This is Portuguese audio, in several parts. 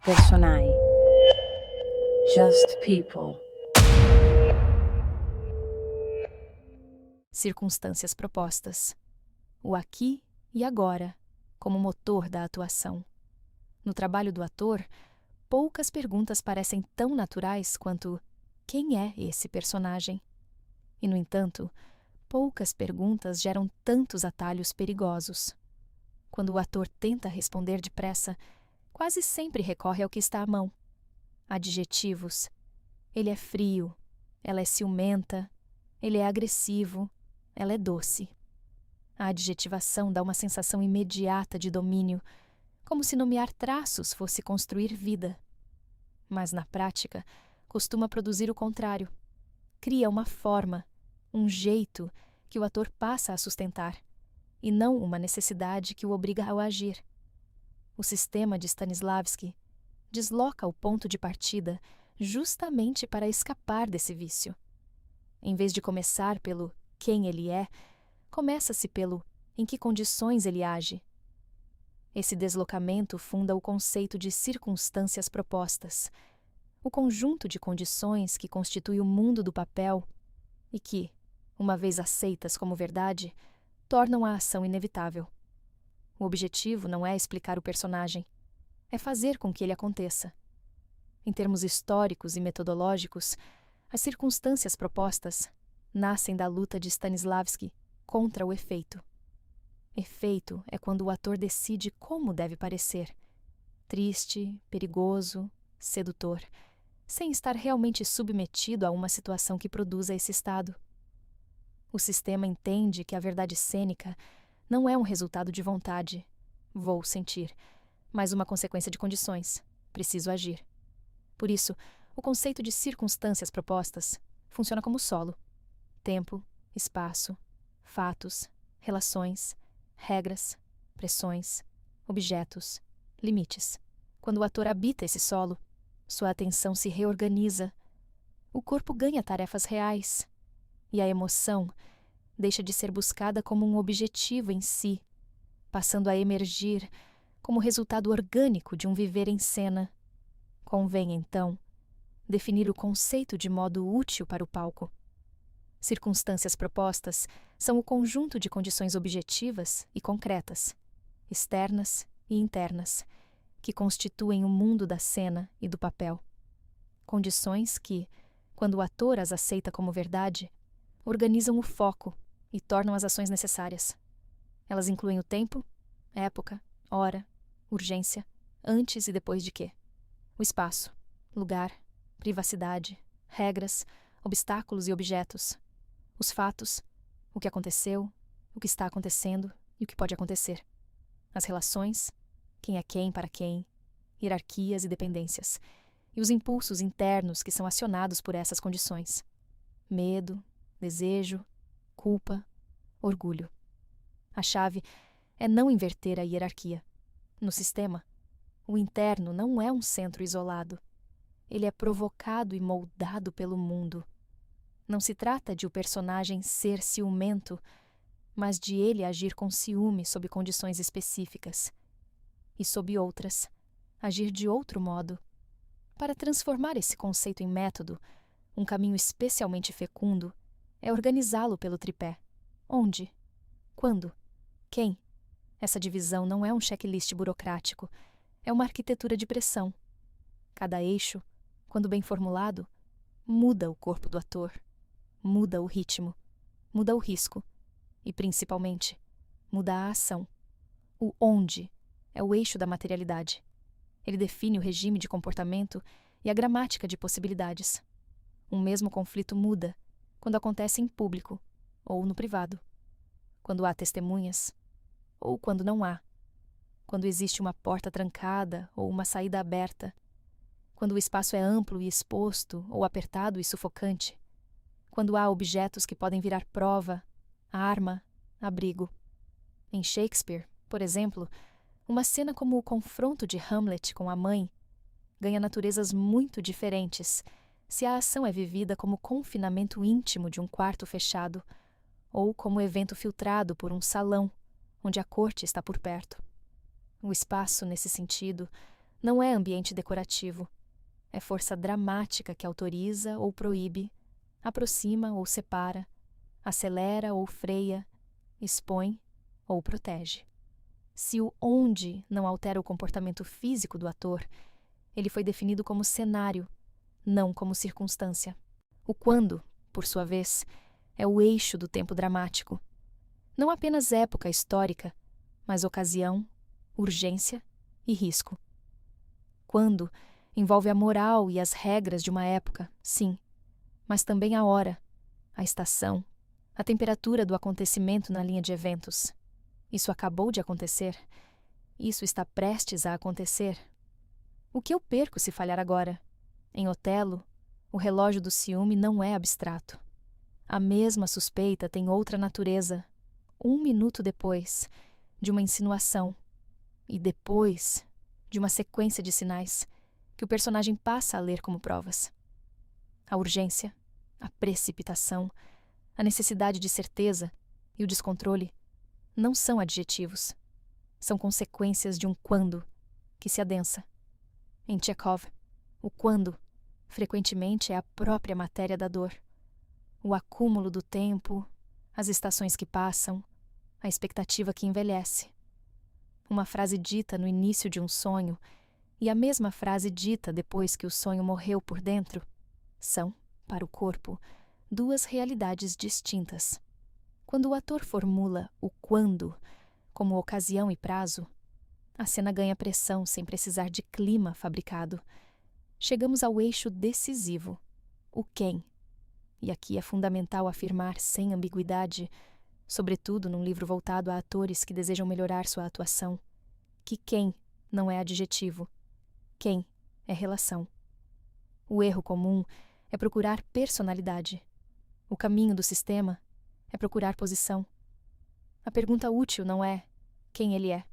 Personae. Just people. Circunstâncias propostas. O aqui e agora, como motor da atuação. No trabalho do ator, poucas perguntas parecem tão naturais quanto quem é esse personagem? E, no entanto, poucas perguntas geram tantos atalhos perigosos. Quando o ator tenta responder depressa, quase sempre recorre ao que está à mão. Adjetivos. Ele é frio, ela é ciumenta, ele é agressivo, ela é doce. A adjetivação dá uma sensação imediata de domínio, como se nomear traços fosse construir vida. Mas, na prática, costuma produzir o contrário. Cria uma forma, um jeito que o ator passa a sustentar, e não uma necessidade que o obriga a agir. O sistema de Stanislavski desloca o ponto de partida justamente para escapar desse vício. Em vez de começar pelo quem ele é, começa-se pelo em que condições ele age. Esse deslocamento funda o conceito de circunstâncias propostas, o conjunto de condições que constitui o mundo do papel e que, uma vez aceitas como verdade, tornam a ação inevitável. O objetivo não é explicar o personagem, é fazer com que ele aconteça. Em termos históricos e metodológicos, as circunstâncias propostas nascem da luta de Stanislavski contra o efeito. Efeito é quando o ator decide como deve parecer: triste, perigoso, sedutor, sem estar realmente submetido a uma situação que produza esse estado. O sistema entende que a verdade cênica não é um resultado de vontade, vou sentir, mas uma consequência de condições, preciso agir. Por isso, o conceito de circunstâncias propostas funciona como solo: tempo, espaço, fatos, relações, regras, pressões, objetos, limites. Quando o ator habita esse solo, sua atenção se reorganiza, o corpo ganha tarefas reais, e a emoção deixa de ser buscada como um objetivo em si, passando a emergir como resultado orgânico de um viver em cena. Convém, então, definir o conceito de modo útil para o palco. Circunstâncias propostas são o conjunto de condições objetivas e concretas, externas e internas, que constituem o mundo da cena e do papel. Condições que, quando o ator as aceita como verdade, organizam o foco e tornam as ações necessárias. Elas incluem o tempo, época, hora, urgência, antes e depois de quê, o espaço, lugar, privacidade, regras, obstáculos e objetos, os fatos, o que aconteceu, o que está acontecendo e o que pode acontecer, as relações, quem é quem para quem, hierarquias e dependências, e os impulsos internos que são acionados por essas condições: medo, desejo, culpa, orgulho. A chave é não inverter a hierarquia. No sistema, o interno não é um centro isolado. Ele é provocado e moldado pelo mundo. Não se trata de o personagem ser ciumento, mas de ele agir com ciúme sob condições específicas. E sob outras, agir de outro modo. Para transformar esse conceito em método, um caminho especialmente fecundo é organizá-lo pelo tripé: onde, quando, quem. Essa divisão não é um checklist burocrático, é uma arquitetura de pressão. Cada eixo, quando bem formulado, muda o corpo do ator, muda o ritmo, muda o risco e, principalmente, muda a ação. O onde é o eixo da materialidade. Ele define o regime de comportamento e a gramática de possibilidades. Um mesmo conflito muda quando acontece em público ou no privado, quando há testemunhas ou quando não há, quando existe uma porta trancada ou uma saída aberta, quando o espaço é amplo e exposto ou apertado e sufocante, quando há objetos que podem virar prova, arma, abrigo. Em Shakespeare, por exemplo, uma cena como o confronto de Hamlet com a mãe ganha naturezas muito diferentes se a ação é vivida como confinamento íntimo de um quarto fechado ou como evento filtrado por um salão onde a corte está por perto. O espaço, nesse sentido, não é ambiente decorativo. É força dramática que autoriza ou proíbe, aproxima ou separa, acelera ou freia, expõe ou protege. Se o onde não altera o comportamento físico do ator, ele foi definido como cenário, não como circunstância. O quando, por sua vez, é o eixo do tempo dramático. Não apenas época histórica, mas ocasião, urgência e risco. Quando envolve a moral e as regras de uma época, sim, mas também a hora, a estação, a temperatura do acontecimento na linha de eventos. Isso acabou de acontecer. Isso está prestes a acontecer. O que eu perco se falhar agora? Em Otelo, o relógio do ciúme não é abstrato. A mesma suspeita tem outra natureza. 1 minuto depois, de uma insinuação, e depois de uma sequência de sinais que o personagem passa a ler como provas. A urgência, a precipitação, a necessidade de certeza e o descontrole não são adjetivos. São consequências de um quando que se adensa. Em Chekhov, o quando frequentemente é a própria matéria da dor. O acúmulo do tempo, as estações que passam, a expectativa que envelhece. Uma frase dita no início de um sonho e a mesma frase dita depois que o sonho morreu por dentro são, para o corpo, duas realidades distintas. Quando o ator formula o quando como ocasião e prazo, a cena ganha pressão sem precisar de clima fabricado. Chegamos ao eixo decisivo, o quem. E aqui é fundamental afirmar sem ambiguidade, sobretudo num livro voltado a atores que desejam melhorar sua atuação, que quem não é adjetivo, quem é relação. O erro comum é procurar personalidade. O caminho do sistema é procurar posição. A pergunta útil não é quem ele é,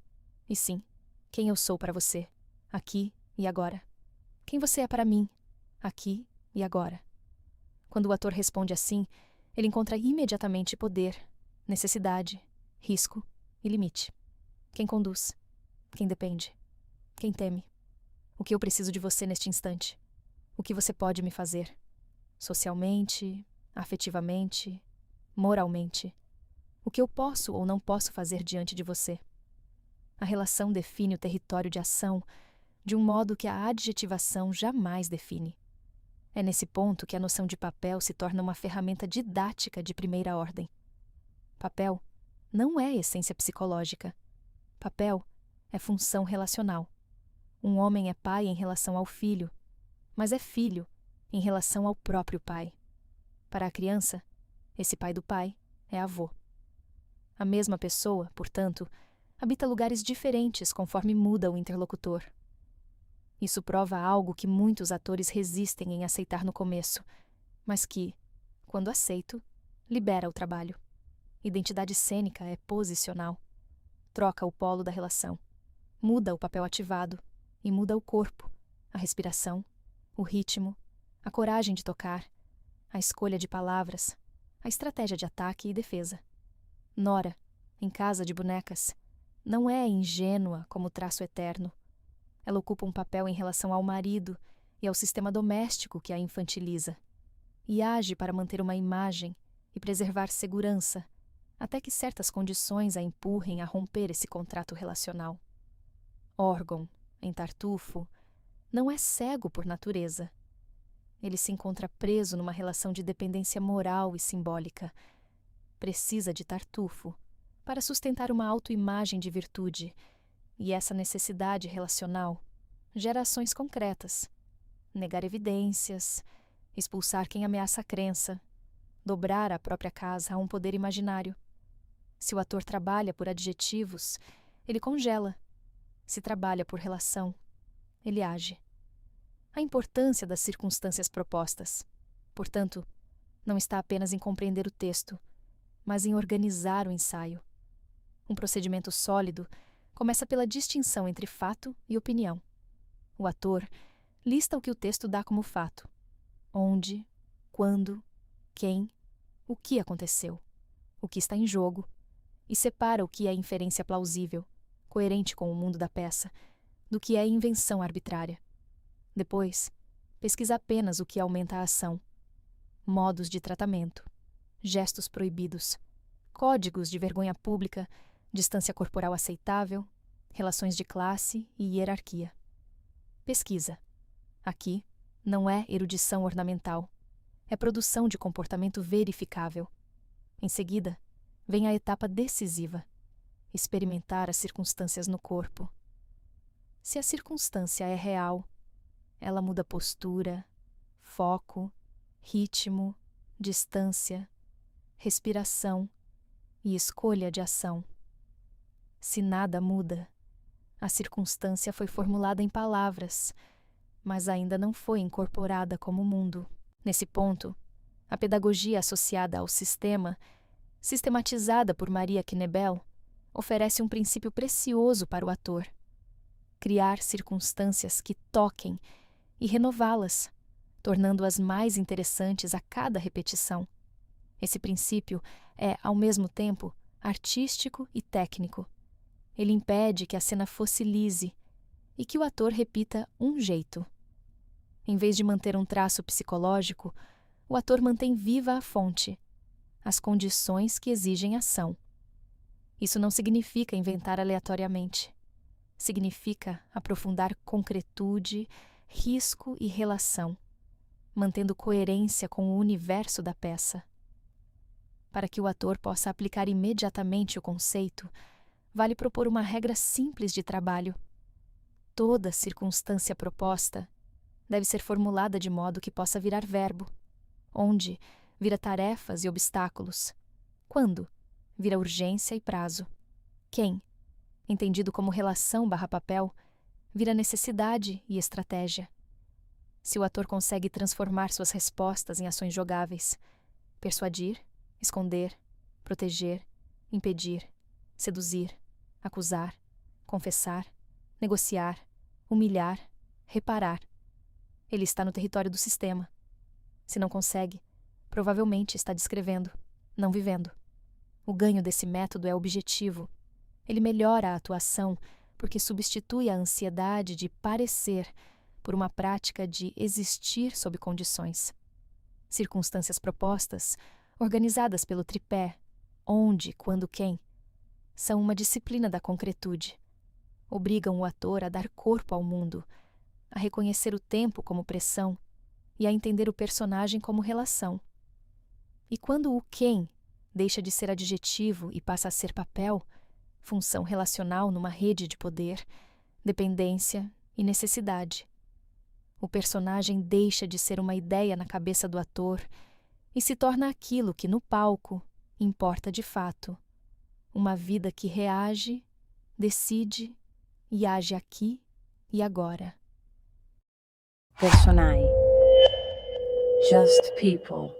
e sim, quem eu sou para você, aqui e agora. Quem você é para mim, aqui e agora. Quando o ator responde assim, ele encontra imediatamente poder, necessidade, risco e limite. Quem conduz? Quem depende? Quem teme? O que eu preciso de você neste instante? O que você pode me fazer? Socialmente, afetivamente, moralmente. O que eu posso ou não posso fazer diante de você? A relação define o território de ação de um modo que a adjetivação jamais define. É nesse ponto que a noção de papel se torna uma ferramenta didática de primeira ordem. Papel não é essência psicológica. Papel é função relacional. Um homem é pai em relação ao filho, mas é filho em relação ao próprio pai. Para a criança, esse pai do pai é avô. A mesma pessoa, portanto, habita lugares diferentes conforme muda o interlocutor. Isso prova algo que muitos atores resistem em aceitar no começo, mas que, quando aceito, libera o trabalho. Identidade cênica é posicional. Troca o polo da relação. Muda o papel ativado e muda o corpo, a respiração, o ritmo, a coragem de tocar, a escolha de palavras, a estratégia de ataque e defesa. Nora, em Casa de Bonecas, não é ingênua como traço eterno. Ela ocupa um papel em relação ao marido e ao sistema doméstico que a infantiliza, e age para manter uma imagem e preservar segurança, até que certas condições a empurrem a romper esse contrato relacional. Orgon, em Tartufo, não é cego por natureza. Ele se encontra preso numa relação de dependência moral e simbólica. Precisa de Tartufo para sustentar uma autoimagem de virtude, e essa necessidade relacional gera ações concretas. Negar evidências, expulsar quem ameaça a crença, dobrar a própria casa a um poder imaginário. Se o ator trabalha por adjetivos, ele congela. Se trabalha por relação, ele age. A importância das circunstâncias propostas, portanto, não está apenas em compreender o texto, mas em organizar o ensaio. Um procedimento sólido começa pela distinção entre fato e opinião. O ator lista o que o texto dá como fato: onde, quando, quem, o que aconteceu, o que está em jogo, e separa o que é inferência plausível, coerente com o mundo da peça, do que é invenção arbitrária. Depois, pesquisa apenas o que aumenta a ação: modos de tratamento, gestos proibidos, códigos de vergonha pública, distância corporal aceitável, relações de classe e hierarquia. Pesquisa. Aqui, não é erudição ornamental, é produção de comportamento verificável. Em seguida, vem a etapa decisiva: experimentar as circunstâncias no corpo. Se a circunstância é real, ela muda postura, foco, ritmo, distância, respiração e escolha de ação. Se nada muda, a circunstância foi formulada em palavras, mas ainda não foi incorporada como mundo. Nesse ponto, a pedagogia associada ao sistema, sistematizada por Maria Knebel, oferece um princípio precioso para o ator: criar circunstâncias que toquem e renová-las, tornando-as mais interessantes a cada repetição. Esse princípio é, ao mesmo tempo, artístico e técnico. Ele impede que a cena fossilize e que o ator repita um jeito. Em vez de manter um traço psicológico, o ator mantém viva a fonte, as condições que exigem ação. Isso não significa inventar aleatoriamente. Significa aprofundar concretude, risco e relação, mantendo coerência com o universo da peça. Para que o ator possa aplicar imediatamente o conceito, vale propor uma regra simples de trabalho: toda circunstância proposta deve ser formulada de modo que possa virar verbo. Onde, vira tarefas e obstáculos. Quando, vira urgência e prazo. Quem, entendido como relação/papel, vira necessidade e estratégia. Se o ator consegue transformar suas respostas em ações jogáveis: persuadir, esconder, proteger, impedir, seduzir, acusar, confessar, negociar, humilhar, reparar, ele está no território do sistema. Se não consegue, provavelmente está descrevendo, não vivendo. O ganho desse método é objetivo. Ele melhora a atuação porque substitui a ansiedade de parecer por uma prática de existir sob condições. Circunstâncias propostas, organizadas pelo tripé onde, quando, quem, são uma disciplina da concretude. Obrigam o ator a dar corpo ao mundo, a reconhecer o tempo como pressão e a entender o personagem como relação. E quando o quem deixa de ser adjetivo e passa a ser papel, função relacional numa rede de poder, dependência e necessidade, o personagem deixa de ser uma ideia na cabeça do ator e se torna aquilo que no palco importa de fato: uma vida que reage, decide e age aqui e agora. Personae. Just people.